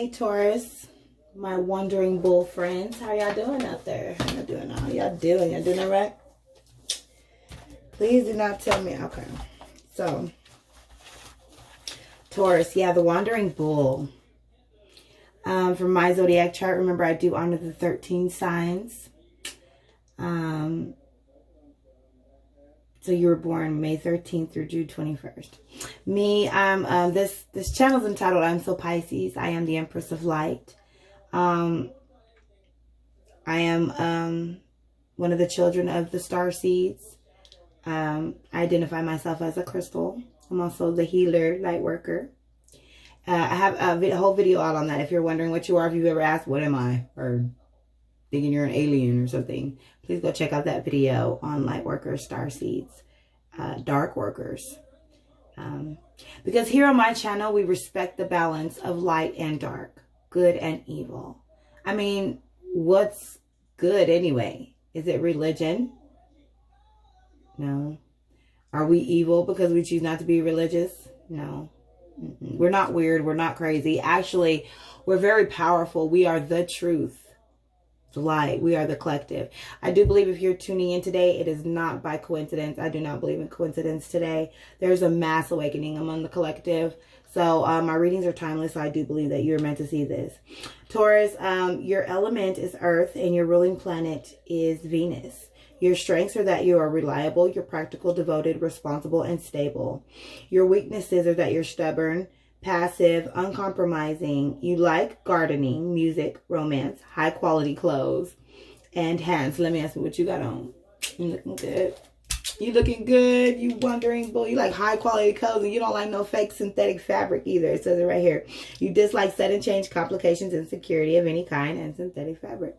Hey Taurus, my wandering bull friends. How y'all doing out there? How y'all doing? How y'all doing? Y'all doing all right? Please do not tell me. Okay. So, Taurus, yeah, the wandering bull. From my zodiac chart, remember I do honor the 13 signs. So you were born May 13th through June 21st. Me, I'm this channel is entitled I'm So Pisces. I am the Empress of Light. I am one of the children of the star seeds. I identify myself as a crystal. I'm also the healer, light worker. I have a whole video out on that. If you're wondering what you are, if you've ever asked, what am I? Or thinking you're an alien or something, please go check out that video on light workers, star seeds, dark workers. Because here on my channel, we respect the balance of light and dark, good and evil. I mean, what's good anyway? Is it religion? No. Are we evil because we choose not to be religious? No. We're not weird. We're not crazy. Actually, we're very powerful. We are the truth. The light. We are the collective. I do believe if you're tuning in today, it is not by coincidence. I do not believe in coincidence today. There's a mass awakening among the collective. So my readings are timeless. So I do believe that you're meant to see this. Taurus, your element is Earth and your ruling planet is Venus. Your strengths are that you are reliable, you're practical, devoted, responsible, and stable. Your weaknesses are that you're stubborn, passive, uncompromising. You like gardening, music, romance, high quality clothes, and hands. Let me ask you what you got on. You looking good? You looking good? You wondering, boy, you like high quality clothes and you don't like no fake synthetic fabric either. It says it right here. You dislike sudden change, complications, insecurity of any kind, and synthetic fabric.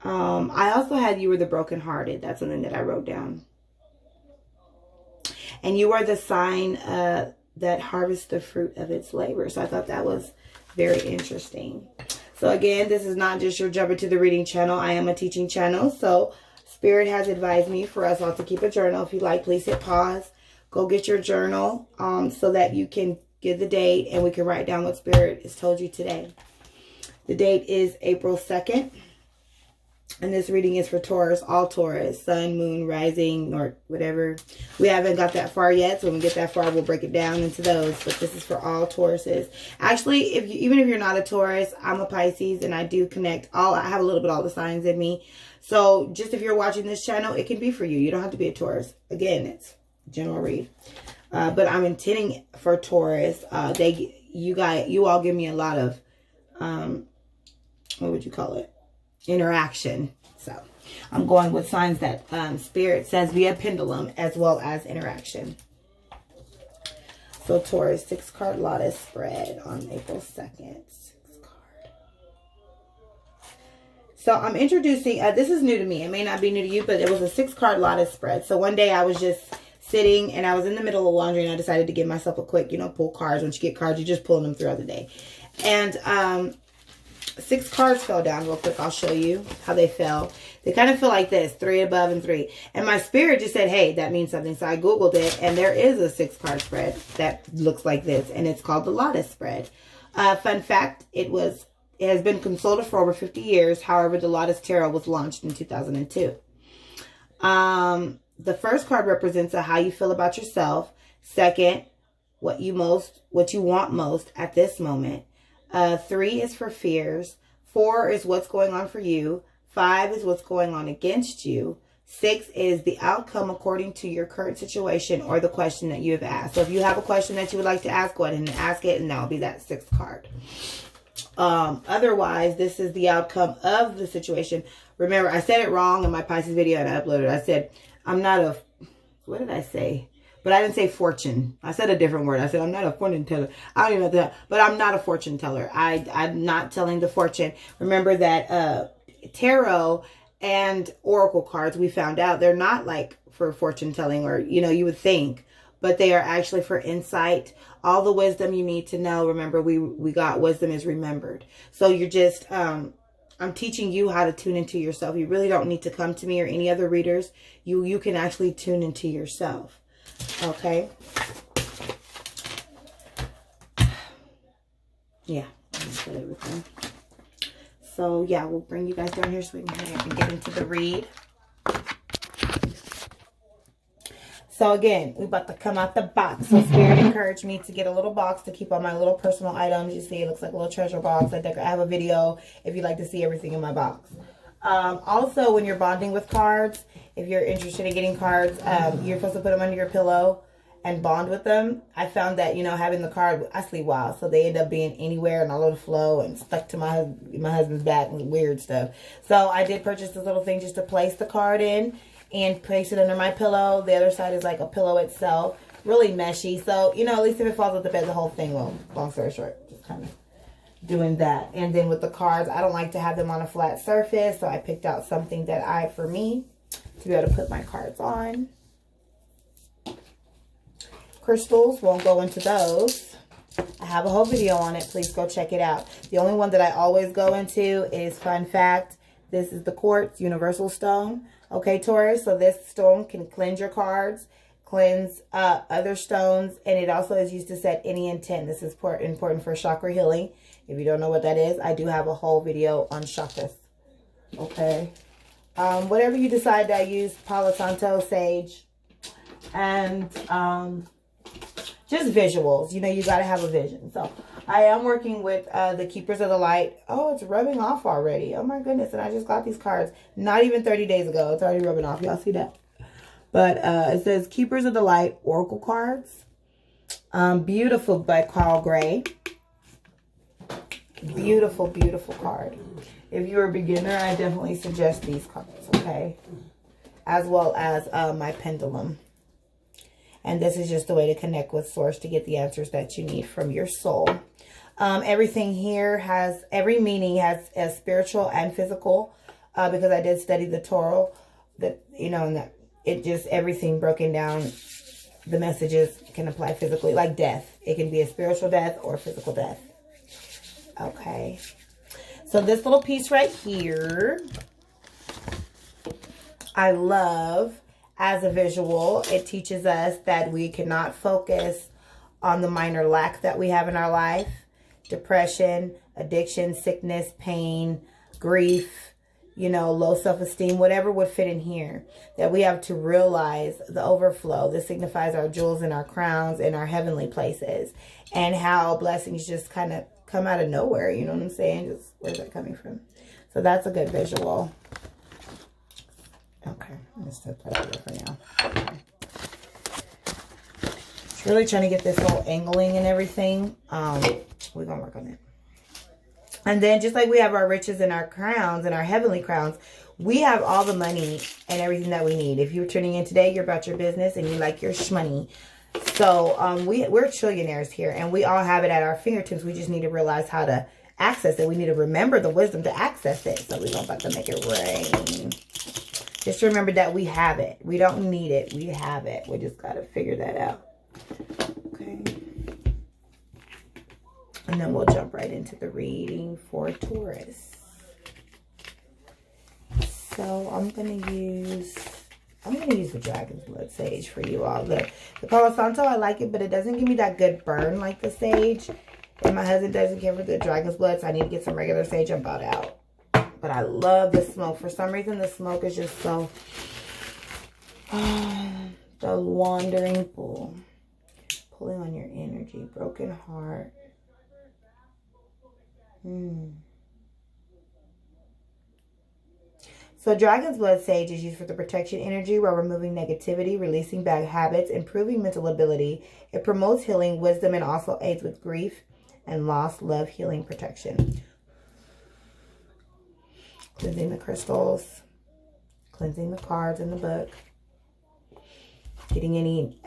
I also had you were the brokenhearted. That's something that I wrote down. And you are the sign that harvests the fruit of its labor. So I thought that was very interesting. So again, this is not just your jump into the reading channel. I am a teaching channel. So Spirit has advised me for us all to keep a journal. If you like, please hit pause. Go get your journal so that you can give the date and we can write down what Spirit has told you today. The date is April 2nd. And this reading is for Taurus, all Taurus, sun, moon, rising, or whatever. We haven't got that far yet. So when we get that far, we'll break it down into those. But this is for all Tauruses. Actually, even if you're not a Taurus, I'm a Pisces. And I do connect I have a little bit all the signs in me. So just if you're watching this channel, it can be for you. You don't have to be a Taurus. Again, it's general read. But I'm intending for Taurus. You all give me a lot of, what would you call it? Interaction. So I'm going with signs that Spirit says via pendulum as well as interaction. So Taurus, 6-card lotus spread on April 2nd. 6-card. So I'm introducing, this is new to me. It may not be new to you, but it was a 6-card lotus spread. So one day I was just sitting and I was in the middle of laundry and I decided to give myself a quick, pull cards. Once you get cards, you just pull them throughout the day. And 6 cards fell down real quick. I'll show you how they fell. They kind of feel like this, 3 above and 3. And my spirit just said, hey, that means something. So I Googled it and there is a 6-card spread that looks like this. And it's called the Lotus spread. Fun fact, it has been consulted for over 50 years. However, the Lotus Tarot was launched in 2002. The first card represents how you feel about yourself. Second, what you want most at this moment. 3 is for fears. 4 is what's going on for you. 5 is what's going on against you. 6 is the outcome according to your current situation or the question that you have asked. So if you have a question that you would like to ask, go ahead and ask it, and that'll be that 6th card. Otherwise, this is the outcome of the situation. Remember, I said it wrong in my Pisces video and I uploaded it. I said, I'm not a, what did I say? But I didn't say fortune. I said a different word. I said, I'm not a fortune teller. I don't even know that. But I'm not a fortune teller. I'm not telling the fortune. Remember that tarot and oracle cards, we found out, they're not like for fortune telling or, you would think. But they are actually for insight. All the wisdom you need to know. Remember, we got wisdom is remembered. So you're just, I'm teaching you how to tune into yourself. You really don't need to come to me or any other readers. You can actually tune into yourself. Okay. Yeah. Put everything. So yeah, we'll bring you guys down here so we can get into the read. So again, we about to come out the box. So Spirit encouraged me to get a little box to keep all my little personal items. You see, it looks like a little treasure box. I have a video if you'd like to see everything in my box. Also, when you're bonding with cards, if you're interested in getting cards, you're supposed to put them under your pillow and bond with them. I found that, you know, having the card, I sleep wild, so they end up being anywhere and all over the flow and stuck to my husband's back and weird stuff. So I did purchase this little thing just to place the card in and place it under my pillow. The other side is like a pillow itself. Really meshy. So, you know, at least if it falls off the bed, the whole thing will. Long story short, just kind of doing that. And then with the cards, I don't like to have them on a flat surface. So I picked out something that for me, to be able to put my cards on. Crystals, won't go into those. I have a whole video on it. Please go check it out. The only one that I always go into is, fun fact, this is the quartz universal stone. Okay, Taurus, so this stone can cleanse your cards, cleanse other stones, and it also is used to set any intent. This is important for chakra healing. If you don't know what that is, I do have a whole video on chakras. Okay. Whatever you decide to use, Palo Santo, sage, and just visuals. You know, you got to have a vision. So I am working with the Keepers of the Light. Oh, it's rubbing off already. Oh my goodness. And I just got these cards not even 30 days ago. It's already rubbing off. Y'all see that? But it says Keepers of the Light Oracle cards. Beautiful by Carl Gray. Beautiful, beautiful card. If you're a beginner, I definitely suggest these cards, okay? As well as my pendulum. And this is just a way to connect with Source to get the answers that you need from your soul. Everything here has, every meaning has a spiritual and physical, because I did study the Taurus, that, you know, and that it just, everything broken down, the messages can apply physically, like death. It can be a spiritual death or physical death. Okay. So this little piece right here, I love. As a visual, it teaches us that we cannot focus on the minor lack that we have in our life. Depression, addiction, sickness, pain, grief, you know, low self-esteem, whatever would fit in here. That we have to realize the overflow. This signifies our jewels and our crowns and our heavenly places. And how blessings just kind of come out of nowhere. You know what I'm saying? Just, where's that coming from? So that's a good visual. Okay, I'm just going to put it here for now. Okay. Just really trying to get this whole angling and everything. We're going to work on it. And then just like we have our riches and our crowns and our heavenly crowns, we have all the money and everything that we need. If you're tuning in today, you're about your business and you like your shmoney. So we're trillionaires here and we all have it at our fingertips. We just need to realize how to access it. We need to remember the wisdom to access it. So we're about to make it rain. Just remember that we have it. We don't need it. We have it. We just got to figure that out. Okay. And then we'll jump right into the reading for Taurus. So I'm going to use the Dragon's Blood Sage for you all. The Palo Santo, I like it, but it doesn't give me that good burn like the Sage. And my husband doesn't care for the Dragon's Blood, so I need to get some regular Sage. I'm about out. But I love the smoke. For some reason, the smoke is just so... the wandering pull. Pulling on your energy. Broken heart. So Dragon's Blood Sage is used for the protection energy while removing negativity, releasing bad habits, improving mental ability. It promotes healing, wisdom, and also aids with grief and loss, love, healing, protection. Cleansing the crystals, cleansing the cards in the book, getting any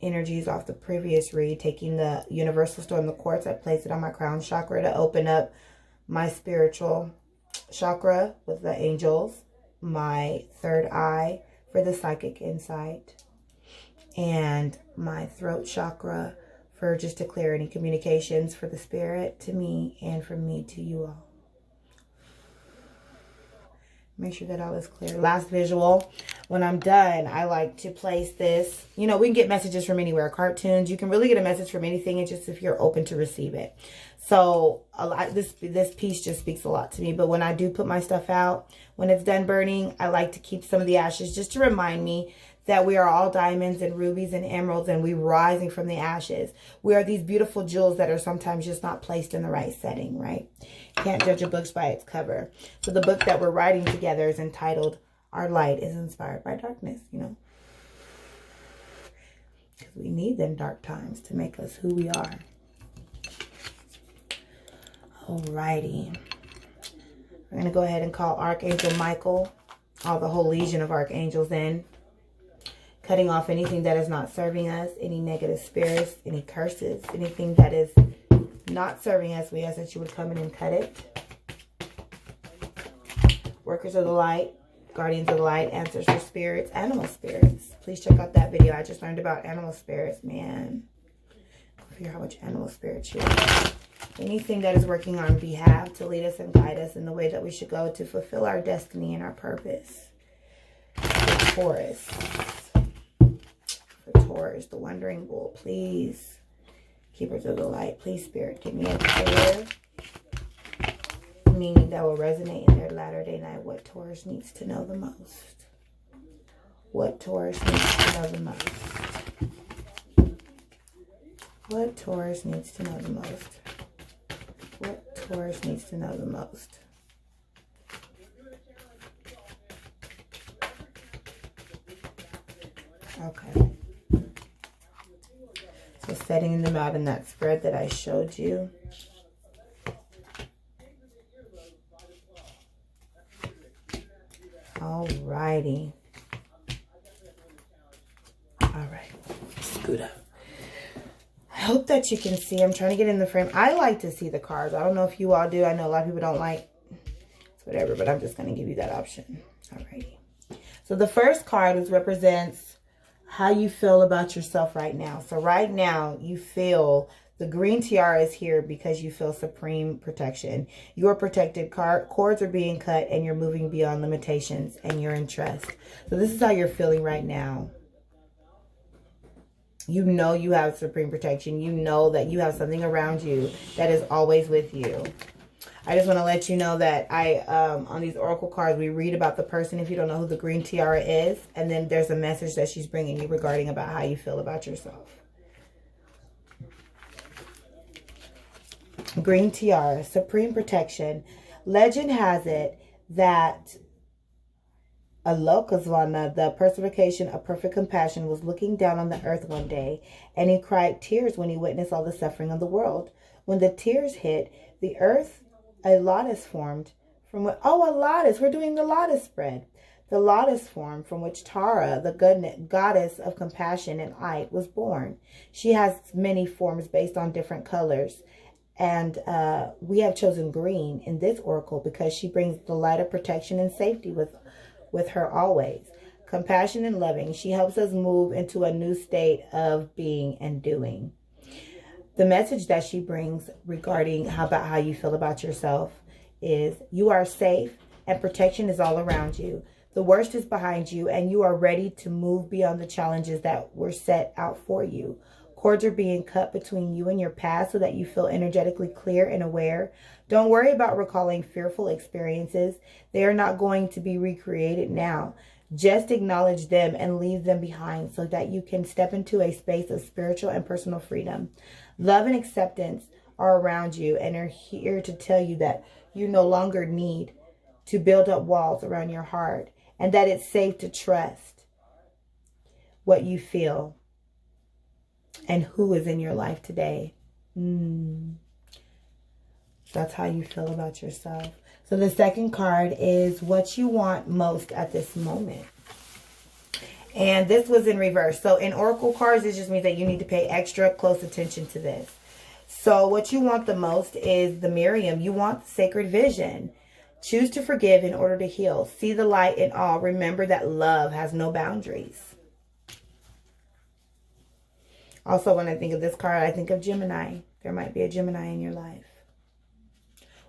energies off the previous read, taking the universal stone, the quartz, I place it on my crown chakra to open up my spiritual chakra with the angels, my third eye for the psychic insight, and my throat chakra for just to clear any communications for the spirit to me and from me to you all. Make sure that all is clear. Last visual. When I'm done, I like to place this. You know, we can get messages from anywhere. Cartoons. You can really get a message from anything. It's just if you're open to receive it. So a lot, this piece just speaks a lot to me. But when I do put my stuff out, when it's done burning, I like to keep some of the ashes just to remind me that we are all diamonds and rubies and emeralds, and we're rising from the ashes. We are these beautiful jewels that are sometimes just not placed in the right setting, right? Can't judge a book by its cover. So the book that we're writing together is entitled Our Light is Inspired by Darkness, you know. Because we need them dark times to make us who we are. Alrighty. We're going to go ahead and call Archangel Michael, all the whole legion of archangels in. Cutting off anything that is not serving us, any negative spirits, any curses, anything that is not serving us. We ask that you would come in and cut it. Workers of the light, guardians of the light, answers for spirits, animal spirits. Please check out that video. I just learned about animal spirits, man. I figure how much animal spirits you have. Anything that is working on behalf to lead us and guide us in the way that we should go to fulfill our destiny and our purpose. For Taurus. For Taurus, the wandering bull, please. Keepers of the light, please, Spirit, give me a clear meaning that will resonate in their latter-day night. What Taurus needs to know the most. What Taurus needs to know the most. What Taurus needs to know the most. What Taurus needs to know the most. Okay. So setting them out in that spread that I showed you. Alrighty. Alright. Scoot up. I hope that you can see. I'm trying to get in the frame. I like to see the cards. I don't know if you all do. I know a lot of people don't like. It's whatever, but I'm just going to give you that option. Alrighty. So the first card represents how you feel about yourself right now. So right now you feel the green tiara is here because you feel supreme protection. You're protected. Cords are being cut and you're moving beyond limitations and you're in trust. So this is how you're feeling right now. You know you have supreme protection. You know that you have something around you that is always with you. I just want to let you know that on these oracle cards, we read about the person if you don't know who the green tiara is. And then there's a message that she's bringing you regarding about how you feel about yourself. Green tiara, supreme protection. Legend has it that Alokasvana, the personification of perfect compassion, was looking down on the earth one day, and he cried tears when he witnessed all the suffering of the world. When the tears hit the earth, a lotus formed from what? Oh, a lotus. We're doing the lotus spread. The lotus formed from which Tara, the goddess of compassion and light, was born. She has many forms based on different colors. And we have chosen green in this oracle because she brings the light of protection and safety with her always. Compassion and loving. She helps us move into a new state of being and doing. The message that she brings regarding how you feel about yourself is you are safe and protection is all around you. The worst is behind you and you are ready to move beyond the challenges that were set out for you. Cords are being cut between you and your past so that you feel energetically clear and aware. Don't worry about recalling fearful experiences. They are not going to be recreated now. Just acknowledge them and leave them behind so that you can step into a space of spiritual and personal freedom. Love and acceptance are around you and are here to tell you that you no longer need to build up walls around your heart and that it's safe to trust what you feel and who is in your life today. That's how you feel about yourself. So the second card is what you want most at this moment. And this was in reverse. So in oracle cards, it just means that you need to pay extra close attention to this. So what you want the most is the Miriam. You want sacred vision. Choose to forgive in order to heal. See the light in all. Remember that love has no boundaries. Also, when I think of this card, I think of Gemini. There might be a Gemini in your life.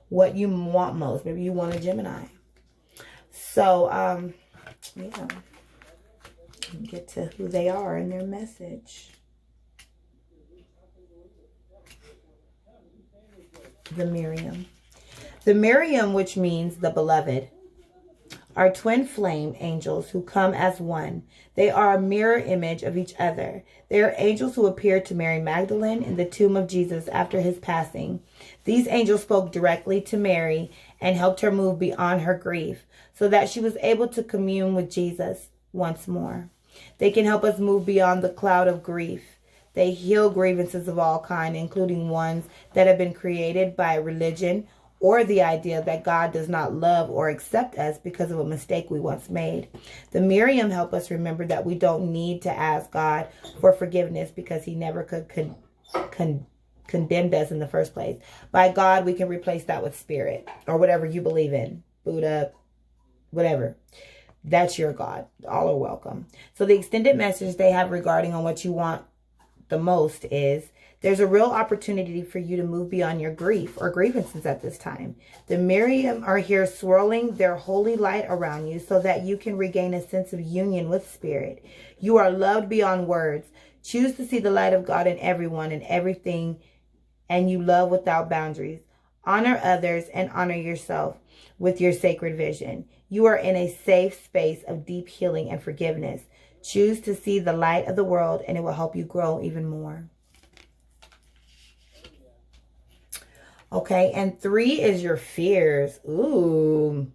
What you want most. Maybe you want a Gemini. So, yeah. Get to who they are and their message. The Miriam. The Miriam, which means the beloved, are twin flame angels who come as one. They are a mirror image of each other. They are angels who appeared to Mary Magdalene in the tomb of Jesus after his passing. These angels spoke directly to Mary and helped her move beyond her grief so that she was able to commune with Jesus once more. They can help us move beyond the cloud of grief. They heal grievances of all kinds, including ones that have been created by religion or the idea that God does not love or accept us because of a mistake we once made. The Miriam help us remember that we don't need to ask God for forgiveness because he never could condemned us in the first place. By God, we can replace that with spirit or whatever you believe in. Buddha, whatever. That's your God. All are welcome. So the extended message they have regarding on what you want the most is there's a real opportunity for you to move beyond your grief or grievances at this time. The Miriam are here swirling their holy light around you so that you can regain a sense of union with spirit. You are loved beyond words. Choose to see the light of God in everyone and everything, and you love without boundaries. Honor others and honor yourself with your sacred vision. You are in a safe space of deep healing and forgiveness. Choose to see the light of the world, and it will help you grow even more. Okay, and 3 is your fears. Ooh.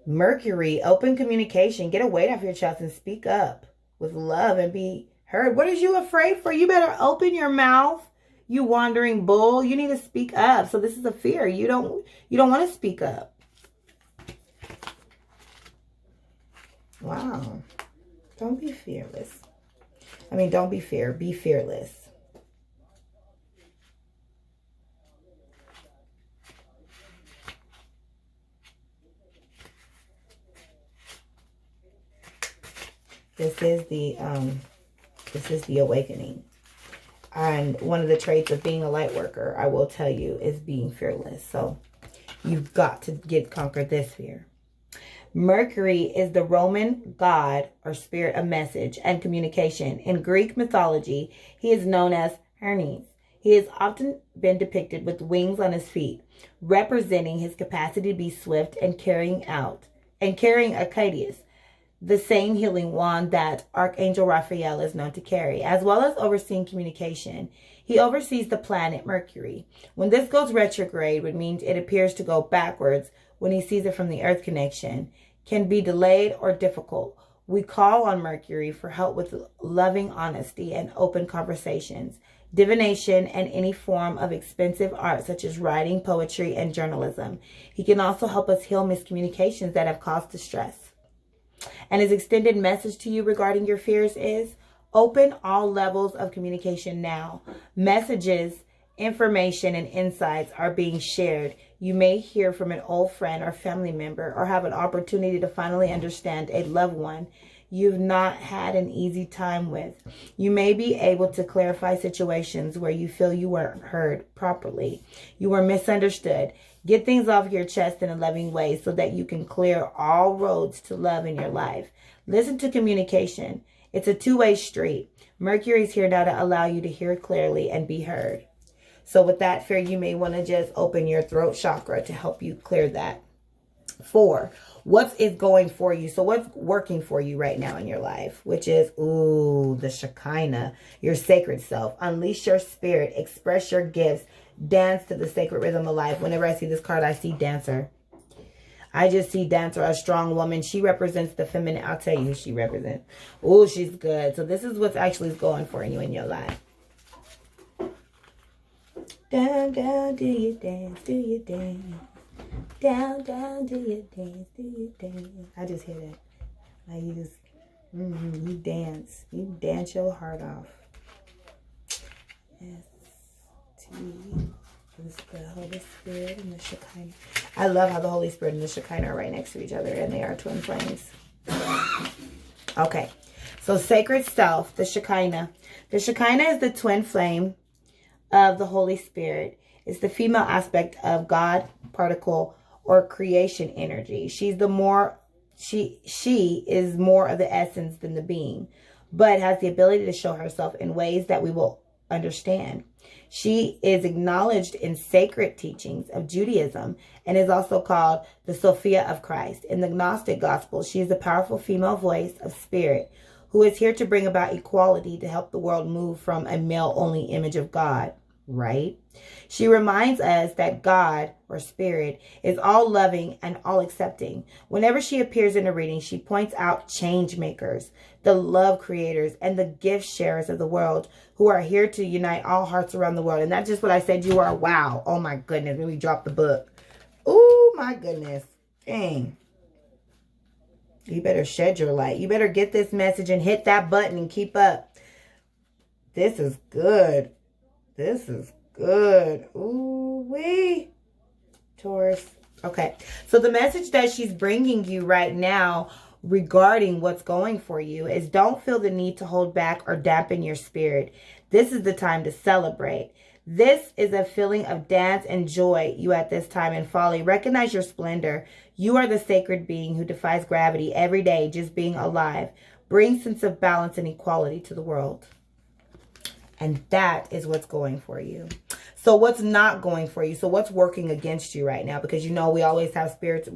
Mercury, open communication. Get a weight off your chest and speak up with love and be heard. What are you afraid for? You better open your mouth. You wandering bull. You need to speak up. So this is a fear. You don't want to speak up. Wow. Don't be fearless. I mean, don't be be fearless. This is the awakening. And one of the traits of being a light worker, I will tell you, is being fearless. So you've got to conquer this fear. Mercury is the Roman god or spirit of message and communication. In Greek mythology, he is known as Hermes. He has often been depicted with wings on his feet, representing his capacity to be swift and carrying Arcadius, the same healing wand that Archangel Raphael is known to carry, as well as overseeing communication. He oversees the planet Mercury. When this goes retrograde, which means it appears to go backwards when he sees it from the Earth connection, can be delayed or difficult. We call on Mercury for help with loving honesty and open conversations, divination, and any form of expensive art such as writing, poetry, and journalism. He can also help us heal miscommunications that have caused distress. And his extended message to you regarding your fears is open all levels of communication now. Messages, information, and insights are being shared. You may hear from an old friend or family member or have an opportunity to finally understand a loved one you've not had an easy time with. You may be able to clarify situations where you feel you weren't heard properly. You were misunderstood. Get things off your chest in a loving way so that you can clear all roads to love in your life. Listen to communication. It's a two-way street. Mercury's here now to allow you to hear clearly and be heard. So with that fear, you may want to just open your throat chakra to help you clear that. 4, what is going for you? So what's working for you right now in your life? Which is, ooh, the Shekinah, your sacred self. Unleash your spirit. Express your gifts. Dance to the sacred rhythm of life. Whenever I see this card, I see dancer. I just see dancer, a strong woman. She represents the feminine. I'll tell you who she represents. Ooh, she's good. So this is what's actually going for you in your life. Down, down, do you dance, do you dance? Down, down, do you dance, do you dance? I just hear that. Like you just, you dance. You dance your heart off. Yes. Is the Holy Spirit and the Shekinah. I love how the Holy Spirit and the Shekinah are right next to each other, and they are twin flames. Okay, so sacred self, the Shekinah. The Shekinah is the twin flame of the Holy Spirit. It's the female aspect of God particle or creation energy. She is more of the essence than the being, but has the ability to show herself in ways that we will understand. She is acknowledged in sacred teachings of Judaism and is also called the Sophia of Christ. In the Gnostic Gospel, she is a powerful female voice of spirit who is here to bring about equality to help the world move from a male-only image of God, right? She reminds us that God, or spirit, is all loving and all accepting. Whenever she appears in a reading, she points out change makers, the love creators, and the gift sharers of the world who are here to unite all hearts around the world. And that's just what I said you are. Wow. Oh my goodness. When we dropped the book. Oh my goodness. Dang. You better shed your light. You better get this message and hit that button and keep up. This is good. This is good. Ooh wee. Taurus. Okay. So the message that she's bringing you right now regarding what's going for you is don't feel the need to hold back or dampen your spirit. This is the time to celebrate. This is a feeling of dance and joy you at this time and folly. Recognize your splendor. You are the sacred being who defies gravity every day, just being alive. Bring sense of balance and equality to the world. And that is what's going for you. So what's not going for you? So what's working against you right now? Because you know we always have spirits,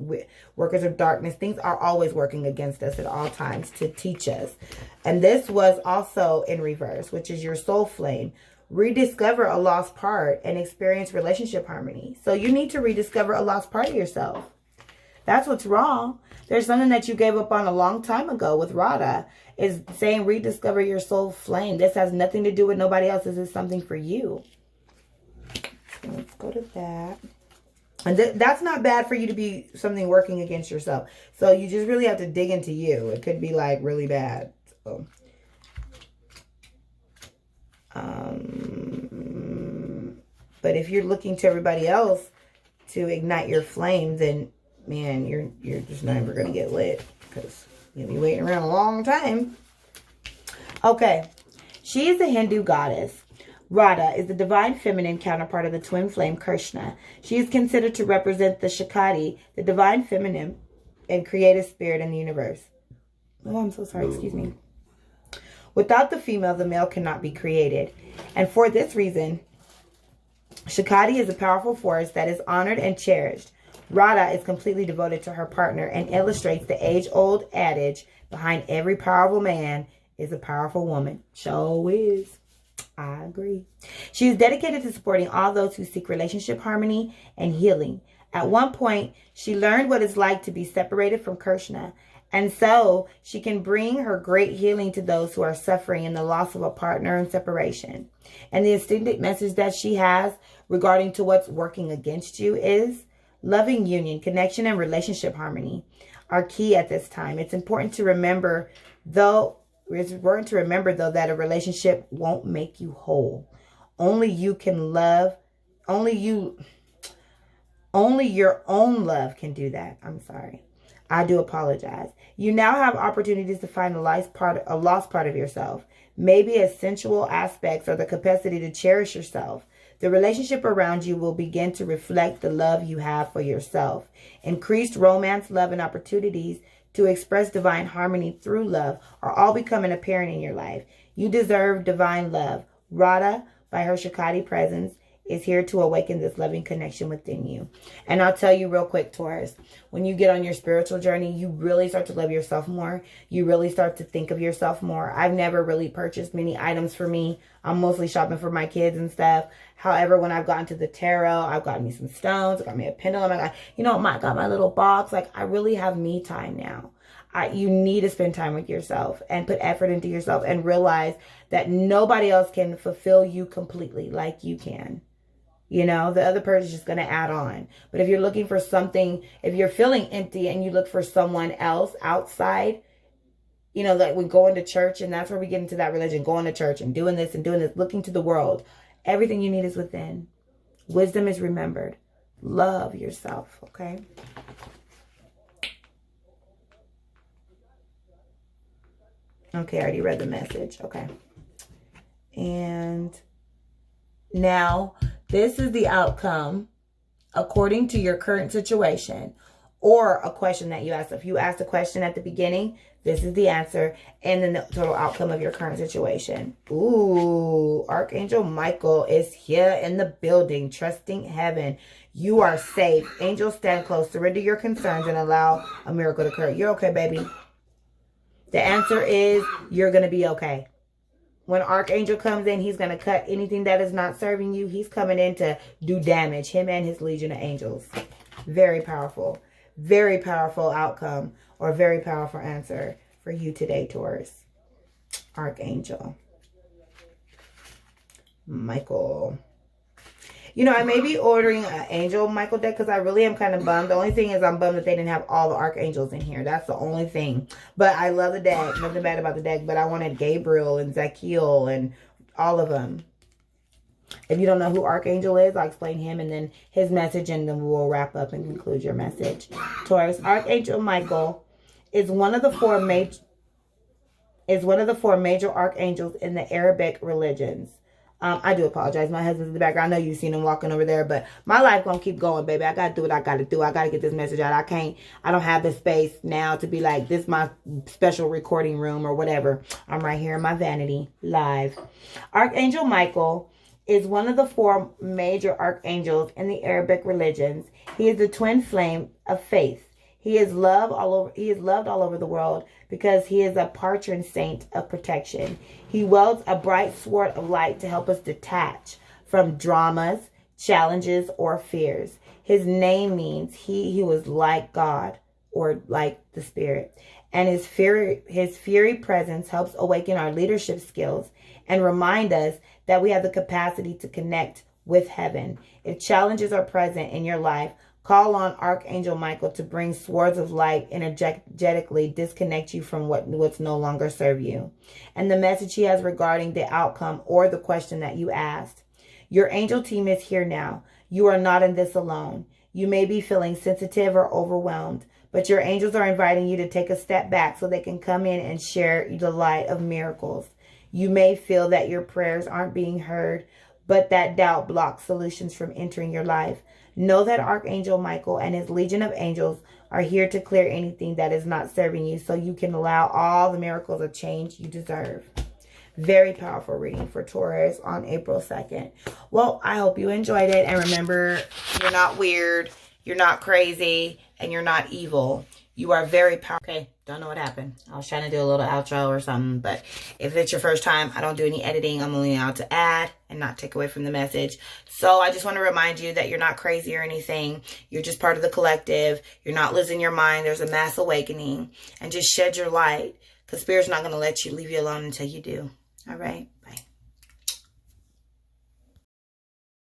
workers of darkness. Things are always working against us at all times to teach us. And this was also in reverse, which is your soul flame. Rediscover a lost part and experience relationship harmony. So you need to rediscover a lost part of yourself. That's what's wrong. There's something that you gave up on a long time ago with Radha. Is saying rediscover your soul flame. This has nothing to do with nobody else. This is something for you. So let's go to that. And that's not bad for you to be something working against yourself. So you just really have to dig into you. It could be like really bad. So, but if you're looking to everybody else to ignite your flame, then man, you're just never gonna get lit because you'll be waiting around a long time. Okay, she is a Hindu goddess. Radha is the divine feminine counterpart of the twin flame Krishna. She is considered to represent the Shakti, the divine feminine and creative spirit in the universe. Oh, I'm so sorry. Excuse me. Without the female, the male cannot be created. And for this reason, Shakti is a powerful force that is honored and cherished. Radha is completely devoted to her partner and illustrates the age-old adage, behind every powerful man is a powerful woman. So is. I agree. She is dedicated to supporting all those who seek relationship harmony and healing. At one point, she learned what it's like to be separated from Krishna. And so she can bring her great healing to those who are suffering in the loss of a partner and separation. And the extended message that she has regarding to what's working against you is loving union, connection, and relationship harmony are key at this time. It's important to remember, though, that a relationship won't make you whole. Only you can love. Only your own love can do that. I'm sorry. I do apologize. You now have opportunities to find a lost part of yourself. Maybe as sensual aspects or the capacity to cherish yourself. The relationship around you will begin to reflect the love you have for yourself. Increased romance, love, and opportunities to express divine harmony through love are all becoming apparent in your life. You deserve divine love. Radha, by her Shakti presence, is here to awaken this loving connection within you. And I'll tell you real quick, Taurus, when you get on your spiritual journey, you really start to love yourself more. You really start to think of yourself more. I've never really purchased many items for me. I'm mostly shopping for my kids and stuff. However, when I've gotten to the tarot, I've got me some stones. I got me a pendulum. I got my little box. Like, I really have me time now. You need to spend time with yourself and put effort into yourself and realize that nobody else can fulfill you completely like you can. You know, the other person is just going to add on. But if you're looking for something, if you're feeling empty and you look for someone else outside, you know, like we're going to church, and that's where we get into that religion, going to church and doing this, looking to the world. Everything you need is within. Wisdom is remembered. Love yourself, okay? Okay, I already read the message. Okay. And now, this is the outcome according to your current situation or a question that you asked. If you asked a question at the beginning, this is the answer and then the total outcome of your current situation. Ooh, Archangel Michael is here in the building, trusting heaven. You are safe. Angels, stand close. Surrender your concerns and allow a miracle to occur. You're okay, baby. The answer is you're going to be okay. When Archangel comes in, he's going to cut anything that is not serving you. He's coming in to do damage. Him and his legion of angels. Very powerful. Very powerful outcome or very powerful answer for you today, Taurus. Archangel Michael. You know, I may be ordering an Angel Michael deck because I really am kind of bummed. The only thing is I'm bummed that they didn't have all the Archangels in here. That's the only thing. But I love the deck. Nothing bad about the deck. But I wanted Gabriel and Zachiel and all of them. If you don't know who Archangel is, I'll explain him and then his message. And then we'll wrap up and conclude your message. Taurus, Archangel Michael is one of the four major archangels in the Arabic religions. I do apologize. My husband's in the background. I know you've seen him walking over there, but my life gonna keep going, baby. I gotta do what I gotta do. I gotta get this message out. I don't have the space now to be like, this is my special recording room or whatever. I'm right here in my vanity, live. Archangel Michael is one of the four major archangels in the Arabic religions. He is the twin flame of faith. He is loved all over the world because he is a patron saint of protection. He wields a bright sword of light to help us detach from dramas, challenges, or fears. His name means he who is like God or like the Spirit. And his fiery presence helps awaken our leadership skills and remind us that we have the capacity to connect with heaven. If challenges are present in your life, call on Archangel Michael to bring swords of light energetically disconnect you from what's no longer serve you. And the message he has regarding the outcome or the question that you asked. Your angel team is here now. You are not in this alone. You may be feeling sensitive or overwhelmed, but your angels are inviting you to take a step back so they can come in and share the light of miracles. You may feel that your prayers aren't being heard, but that doubt blocks solutions from entering your life. Know that Archangel Michael and his legion of angels are here to clear anything that is not serving you so you can allow all the miracles of change you deserve. Very powerful reading for Taurus on April 2nd. Well, I hope you enjoyed it. And remember, you're not weird, you're not crazy, and you're not evil. You are very powerful. Okay, don't know what happened. I was trying to do a little outro or something, but if it's your first time, I don't do any editing. I'm only out to add and not take away from the message. So I just want to remind you that you're not crazy or anything. You're just part of the collective. You're not losing your mind. There's a mass awakening. And just shed your light, because Spirit's not going to let you leave you alone until you do. All right? Bye.